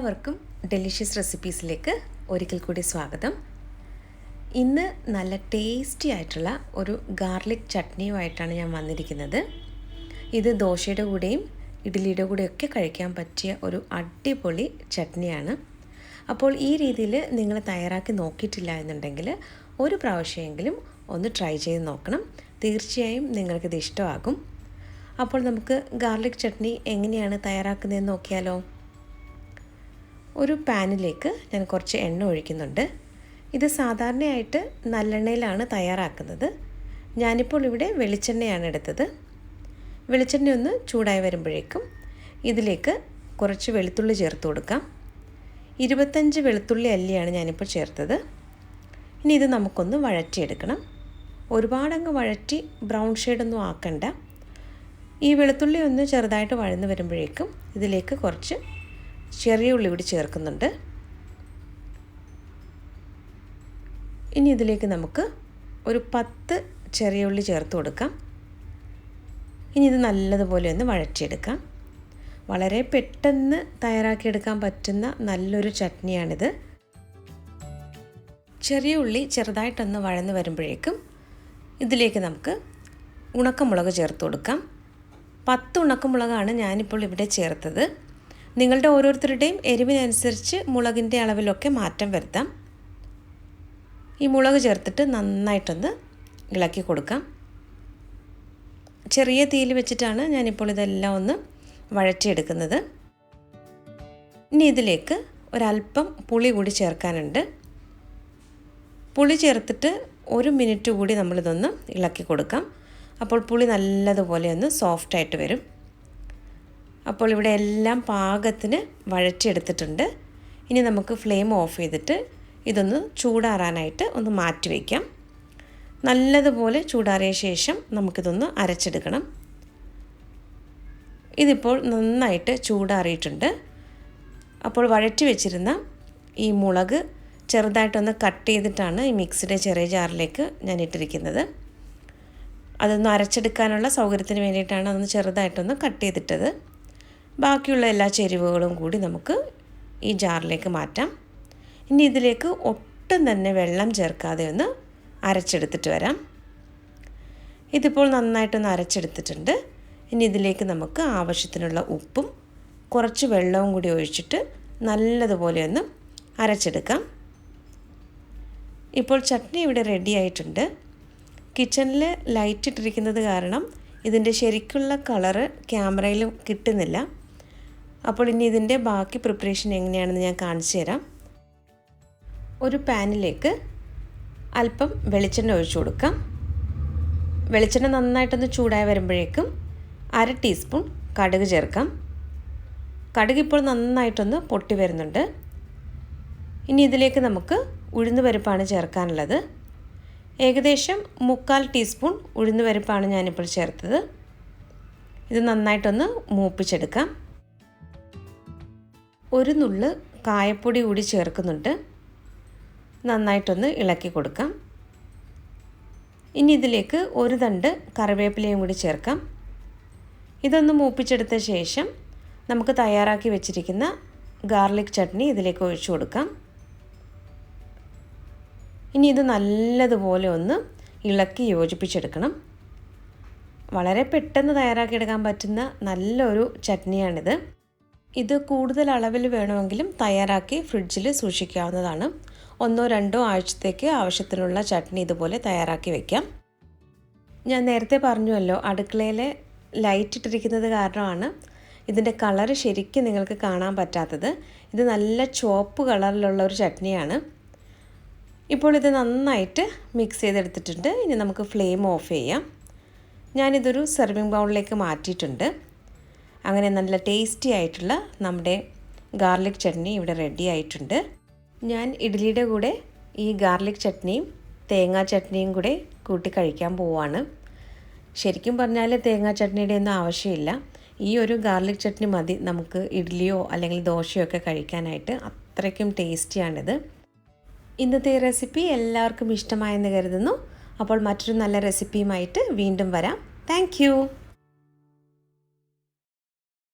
എല്ലാവർക്കും ഡെലിഷ്യസ് റെസിപ്പീസിലേക്ക് ഒരിക്കൽ കൂടി സ്വാഗതം. ഇന്ന് നല്ല ടേസ്റ്റി ആയിട്ടുള്ള ഒരു ഗാർലിക് ചട്നിയുമായിട്ടാണ് ഞാൻ വന്നിരിക്കുന്നത്. ഇത് ദോശയുടെ കൂടെയും ഇഡ്ഡലിയുടെ കൂടെയൊക്കെ കഴിക്കാൻ പറ്റിയ ഒരു അടിപൊളി ചട്നിയാണ്. അപ്പോൾ ഈ രീതിയിൽ നിങ്ങൾ തയ്യാറാക്കി നോക്കിയിട്ടില്ല എന്നുണ്ടെങ്കിൽ ഒരു പ്രാവശ്യമെങ്കിലും ഒന്ന് ട്രൈ ചെയ്ത് നോക്കണം. തീർച്ചയായും നിങ്ങൾക്കിത് ഇഷ്ടമാകും. അപ്പോൾ നമുക്ക് ഗാർലിക് ചട്നി എങ്ങനെയാണ് തയ്യാറാക്കുന്നതെന്ന് നോക്കിയാലോ. ഒരു പാനിലേക്ക് ഞാൻ കുറച്ച് എണ്ണ ഒഴിക്കുന്നുണ്ട്. ഇത് സാധാരണയായിട്ട് നല്ലെണ്ണയിലാണ് തയ്യാറാക്കുന്നത്. ഞാനിപ്പോൾ ഇവിടെ വെളിച്ചെണ്ണയാണ് എടുത്തത്. വെളിച്ചെണ്ണ ഒന്ന് ചൂടായി വരുമ്പോഴേക്കും ഇതിലേക്ക് കുറച്ച് വെളുത്തുള്ളി ചേർത്ത് കൊടുക്കാം. 25 വെളുത്തുള്ളി അല്ലിയാണ് ഞാനിപ്പോൾ ചേർത്തത്. ഇനി ഇത് നമുക്കൊന്ന് വഴറ്റിയെടുക്കണം. ഒരുപാടങ്ങ് വഴറ്റി ബ്രൗൺ ഷെയ്ഡൊന്നും ആക്കണ്ട. ഈ വെളുത്തുള്ളി ഒന്ന് ചെറുതായിട്ട് വഴന്ന് വരുമ്പോഴേക്കും ഇതിലേക്ക് കുറച്ച് ചെറിയ ഉള്ളി കൂടി ചേർക്കുന്നുണ്ട്. ഇനി ഇതിലേക്ക് നമുക്ക് ഒരു 10 ചെറിയ ഉള്ളി ചേർത്ത് കൊടുക്കാം. ഇനി ഇത് നല്ലതുപോലെ ഒന്ന് വഴറ്റിയെടുക്കാം. വളരെ പെട്ടെന്ന് തയ്യാറാക്കിയെടുക്കാൻ പറ്റുന്ന നല്ലൊരു ചട്നിയാണിത്. ചെറിയ ഉള്ളി ചെറുതായിട്ടൊന്ന് വഴന്ന് വരുമ്പോഴേക്കും ഇതിലേക്ക് നമുക്ക് ഉണക്കമുളക് ചേർത്ത് കൊടുക്കാം. 10 ഉണക്കമുളകാണ് ഞാനിപ്പോൾ ഇവിടെ ചേർത്തത്. നിങ്ങളുടെ ഓരോരുത്തരുടെയും എരിവിനനുസരിച്ച് മുളകിൻ്റെ അളവിലൊക്കെ മാറ്റം വരുത്താം. ഈ മുളക് ചേർത്തിട്ട് നന്നായിട്ടൊന്ന് ഇളക്കി കൊടുക്കാം. ചെറിയ തീയിൽ വെച്ചിട്ടാണ് ഞാനിപ്പോൾ ഇതെല്ലാം ഒന്ന് വഴറ്റിയെടുക്കുന്നത്. ഇനി ഇതിലേക്ക് ഒരല്പം പുളി കൂടി ചേർക്കാനുണ്ട്. പുളി ചേർത്തിട്ട് 1 മിനിറ്റ് കൂടി നമ്മളിതൊന്ന് ഇളക്കി കൊടുക്കാം. അപ്പോൾ പുളി നല്ലതുപോലെ ഒന്ന് സോഫ്റ്റായിട്ട് വരും. അപ്പോൾ ഇവിടെ എല്ലാം പാകത്തിന് വഴറ്റിയെടുത്തിട്ടുണ്ട്. ഇനി നമുക്ക് ഫ്ലെയിം ഓഫ് ചെയ്തിട്ട് ഇതൊന്ന് ചൂടാറാനായിട്ട് ഒന്ന് മാറ്റി വയ്ക്കാം. നല്ലതുപോലെ ചൂടാറിയ ശേഷം നമുക്കിതൊന്ന് അരച്ചെടുക്കണം. ഇതിപ്പോൾ നന്നായിട്ട് ചൂടാറിയിട്ടുണ്ട്. അപ്പോൾ വഴറ്റി വെച്ചിരുന്ന ഈ മുളക് ചെറുതായിട്ടൊന്ന് കട്ട് ചെയ്തിട്ടാണ് ഈ മിക്സിയുടെ ചെറിയ ജാറിലേക്ക് ഞാൻ ഇട്ടിരിക്കുന്നത്. അതൊന്ന് അരച്ചെടുക്കാനുള്ള സൗകര്യത്തിന് വേണ്ടിയിട്ടാണ് അതൊന്ന് ചെറുതായിട്ടൊന്ന് കട്ട് ചെയ്തിട്ടത്. ബാക്കിയുള്ള എല്ലാ ചേരുവകളും കൂടി നമുക്ക് ഈ ജാറിലേക്ക് മാറ്റാം. ഇനി ഇതിലേക്ക് ഒട്ടും തന്നെ വെള്ളം ചേർക്കാതെ ഒന്ന് അരച്ചെടുത്തിട്ട് വരാം. ഇതിപ്പോൾ നന്നായിട്ടൊന്ന് അരച്ചെടുത്തിട്ടുണ്ട്. ഇനി ഇതിലേക്ക് നമുക്ക് ആവശ്യത്തിനുള്ള ഉപ്പും കുറച്ച് വെള്ളവും കൂടി ഒഴിച്ചിട്ട് നല്ലതുപോലെ ഒന്ന് അരച്ചെടുക്കാം. ഇപ്പോൾ ചട്നി ഇവിടെ റെഡി ആയിട്ടുണ്ട്. കിച്ചണിൽ ലൈറ്റ് ഇട്ടിരിക്കുന്നത് കാരണം ഇതിൻ്റെ ശരിക്കുള്ള കളറ് ക്യാമറയിൽ കിട്ടുന്നില്ല. അപ്പോൾ ഇനി ഇതിൻ്റെ ബാക്കി പ്രിപ്പറേഷൻ എങ്ങനെയാണെന്ന് ഞാൻ കാണിച്ചു തരാം. ഒരു പാനിലേക്ക് അല്പം വെളിച്ചെണ്ണ ഒഴിച്ചു കൊടുക്കാം. വെളിച്ചെണ്ണ നന്നായിട്ടൊന്ന് ചൂടായി വരുമ്പോഴേക്കും 1/2 ടീസ്പൂൺ കടുക് ചേർക്കാം. കടുക് ഇപ്പോൾ നന്നായിട്ടൊന്ന് പൊട്ടി വരുന്നുണ്ട്. ഇനി ഇതിലേക്ക് നമുക്ക് ഉഴുന്നുപരിപ്പാണ് ചേർക്കാനുള്ളത്. ഏകദേശം 1/4 ടീസ്പൂൺ ഉഴുന്നുപരിപ്പാണ് ഞാനിപ്പോൾ ചേർത്തത്. ഇത് നന്നായിട്ടൊന്ന് മൂപ്പിച്ചെടുക്കാം. ഒരു നുള്ള് കായപ്പൊടി കൂടി ചേർക്കുന്നുണ്ട്. നന്നായിട്ടൊന്ന് ഇളക്കി കൊടുക്കാം. ഇനി ഇതിലേക്ക് ഒരു തണ്ട് കറിവേപ്പിലയും കൂടി ചേർക്കാം. ഇതൊന്ന് മൂപ്പിച്ചെടുത്ത ശേഷം നമുക്ക് തയ്യാറാക്കി വെച്ചിരിക്കുന്ന ഗാർലിക് ചട്നി ഇതിലേക്ക് ഒഴിച്ചു കൊടുക്കാം. ഇനി ഇത് നല്ലതുപോലെ ഒന്ന് ഇളക്കി യോജിപ്പിച്ചെടുക്കണം. വളരെ പെട്ടെന്ന് തയ്യാറാക്കിയെടുക്കാൻ പറ്റുന്ന നല്ലൊരു ചട്നിയാണിത്. ഇത് കൂടുതൽ അളവിൽ വേണമെങ്കിലും തയ്യാറാക്കി ഫ്രിഡ്ജിൽ സൂക്ഷിക്കാവുന്നതാണ്. 1-2 ആഴ്ചത്തേക്ക് ആവശ്യത്തിനുള്ള ചട്നി ഇതുപോലെ തയ്യാറാക്കി വയ്ക്കാം. ഞാൻ നേരത്തെ പറഞ്ഞുവല്ലോ, അടുക്കളയിലെ ലൈറ്റ് ഇട്ടിരിക്കുന്നത് കാരണമാണ് ഇതിൻ്റെ കളറ് ശരിക്കും നിങ്ങൾക്ക് കാണാൻ പറ്റാത്തത്. ഇത് നല്ല ചുവപ്പ് കളറിലുള്ള ഒരു ചട്നിയാണ്. ഇപ്പോൾ ഇത് നന്നായിട്ട് മിക്സ് ചെയ്തെടുത്തിട്ടുണ്ട്. ഇനി നമുക്ക് ഫ്ലെയിം ഓഫ് ചെയ്യാം. ഞാനിതൊരു സെർവിങ് ബൗളിലേക്ക് മാറ്റിയിട്ടുണ്ട്. അങ്ങനെ നല്ല ടേസ്റ്റി ആയിട്ടുള്ള നമ്മുടെ ഗാർലിക് ചട്നി ഇവിടെ റെഡി ആയിട്ടുണ്ട്. ഞാൻ ഇഡ്ഡലിയുടെ കൂടെ ഈ ഗാർലിക് ചട്നിയും തേങ്ങാ ചട്നിയും കൂടെ കൂട്ടി കഴിക്കാൻ പോവാണ്. ശരിക്കും പറഞ്ഞാൽ തേങ്ങാ ചട്നിയുടെ ഒന്നും ആവശ്യമില്ല. ഈ ഒരു ഗാർലിക് ചട്നി മതി നമുക്ക് ഇഡ്ഡലിയോ അല്ലെങ്കിൽ ദോശയോ ഒക്കെ കഴിക്കാനായിട്ട്. അത്രയ്ക്കും ടേസ്റ്റിയാണിത്. ഇന്നത്തെ റെസിപ്പി എല്ലാവർക്കും ഇഷ്ടമായെന്ന് കരുതുന്നു. അപ്പോൾ മറ്റൊരു നല്ല റെസിപ്പിയുമായിട്ട് വീണ്ടും വരാം. താങ്ക്